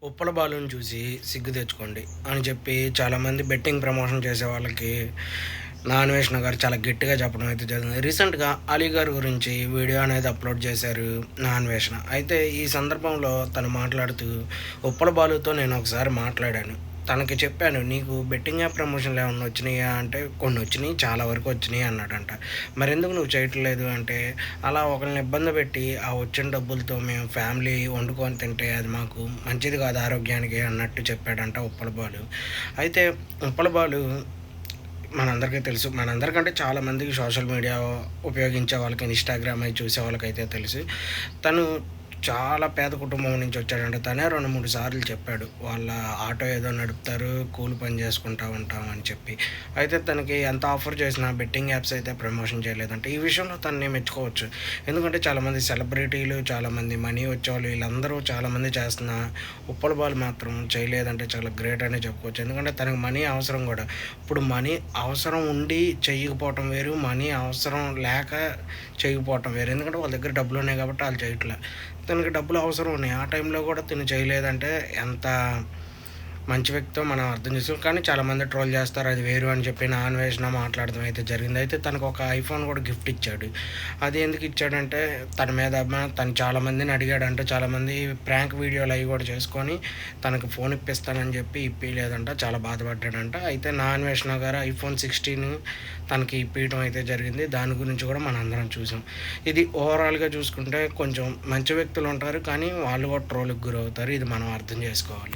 ఉప్పల బాలుని చూసి సిగ్గు తెచ్చుకోండి అని చెప్పి చాలామంది బెట్టింగ్ ప్రమోషన్ చేసే వాళ్ళకి నా అన్వేషణ గారు చాలా గట్టిగా చెప్పడం అయితే జరిగింది. రీసెంట్గా అలీ గారి గురించి వీడియో అనేది అప్లోడ్ చేశారు నా అన్వేషణ. అయితే ఈ సందర్భంలో తను మాట్లాడుతూ ఉప్పల బాలుతో నేను ఒకసారి మాట్లాడాను. తనకి చెప్పాను, నీకు బెట్టింగ్ యాప్ ప్రమోషన్లు ఏమన్నా వచ్చినాయా అంటే, కొన్ని వచ్చినాయి, చాలా వరకు వచ్చినాయి అన్నాడంట. మరెందుకు నువ్వు చేయట్లేదు అంటే, అలా ఒకరిని ఇబ్బంది పెట్టి ఆ వచ్చిన డబ్బులతో మేము ఫ్యామిలీ వండుకొని తింటే అది మాకు మంచిది కాదు ఆరోగ్యానికి అన్నట్టు చెప్పాడంట ఉప్పల బాలు. అయితే ఉప్పల బాలు మనందరికీ తెలుసు. మనందరికంటే చాలామందికి సోషల్ మీడియా ఉపయోగించే వాళ్ళకి, ఇన్‌స్టాగ్రామ్ అయి చూసే వాళ్ళకైతే తెలుసు. తను చాలా పేద కుటుంబం నుంచి వచ్చాడంట. తనే 2, 3 సార్లు చెప్పాడు. వాళ్ళ ఆటో ఏదో నడుపుతారు, కూలి పని చేసుకుంటా ఉంటాం అని చెప్పి. అయితే తనకి ఎంత ఆఫర్ చేసినా బెట్టింగ్ యాప్స్ అయితే ప్రమోషన్ చేయలేదంట. ఈ విషయంలో తనని మెచ్చుకోవచ్చు. ఎందుకంటే చాలామంది సెలబ్రిటీలు, చాలామంది మనీ వచ్చేవాళ్ళు వీళ్ళందరూ చాలామంది చేస్తున్నా ఉప్పల బాలు మాత్రం చేయలేదంటే చాలా గ్రేట్ అనే చెప్పుకోవచ్చు. ఎందుకంటే తనకి మనీ అవసరం కూడా. ఇప్పుడు మనీ అవసరం ఉండి చెయ్యకపోవటం వేరు, మనీ అవసరం లేక చేయకపోవటం వేరు. ఎందుకంటే వాళ్ళ దగ్గర డబ్బులున్నాయి కాబట్టి ఆళ్ళు చేయట్లే. తనకి డబ్బులు అవసరం ఉన్నాయి. ఆ టైంలో కూడా తిను చేయలేదంటే ఎంత మంచి వ్యక్తో మనం అర్థం చేసుకోవాలి. కానీ చాలామంది ట్రోల్ చేస్తారు, అది వేరు అని చెప్పి నా అన్వేషణ మాట్లాడడం అయితే జరిగింది. అయితే తనకు ఒక ఐఫోన్ కూడా గిఫ్ట్ ఇచ్చాడు. అది ఎందుకు ఇచ్చాడంటే తన మీద తను చాలామందిని అడిగాడంట. చాలామంది ప్రాంక్ వీడియోలు అవి కూడా చేసుకొని తనకు ఫోన్ ఇప్పిస్తానని చెప్పి ఇప్పియలేదంట. చాలా బాధపడ్డాడంట. అయితే నా అన్వేషణ గారు ఐఫోన్ 16 తనకి ఇప్పియడం అయితే జరిగింది. దాని గురించి కూడా మనం అందరం చూసాం. ఇది ఓవరాల్గా చూసుకుంటే కొంచెం మంచి వ్యక్తులు ఉంటారు, కానీ వాళ్ళు కూడా ట్రోల్కి గురవుతారు. ఇది మనం అర్థం చేసుకోవాలి.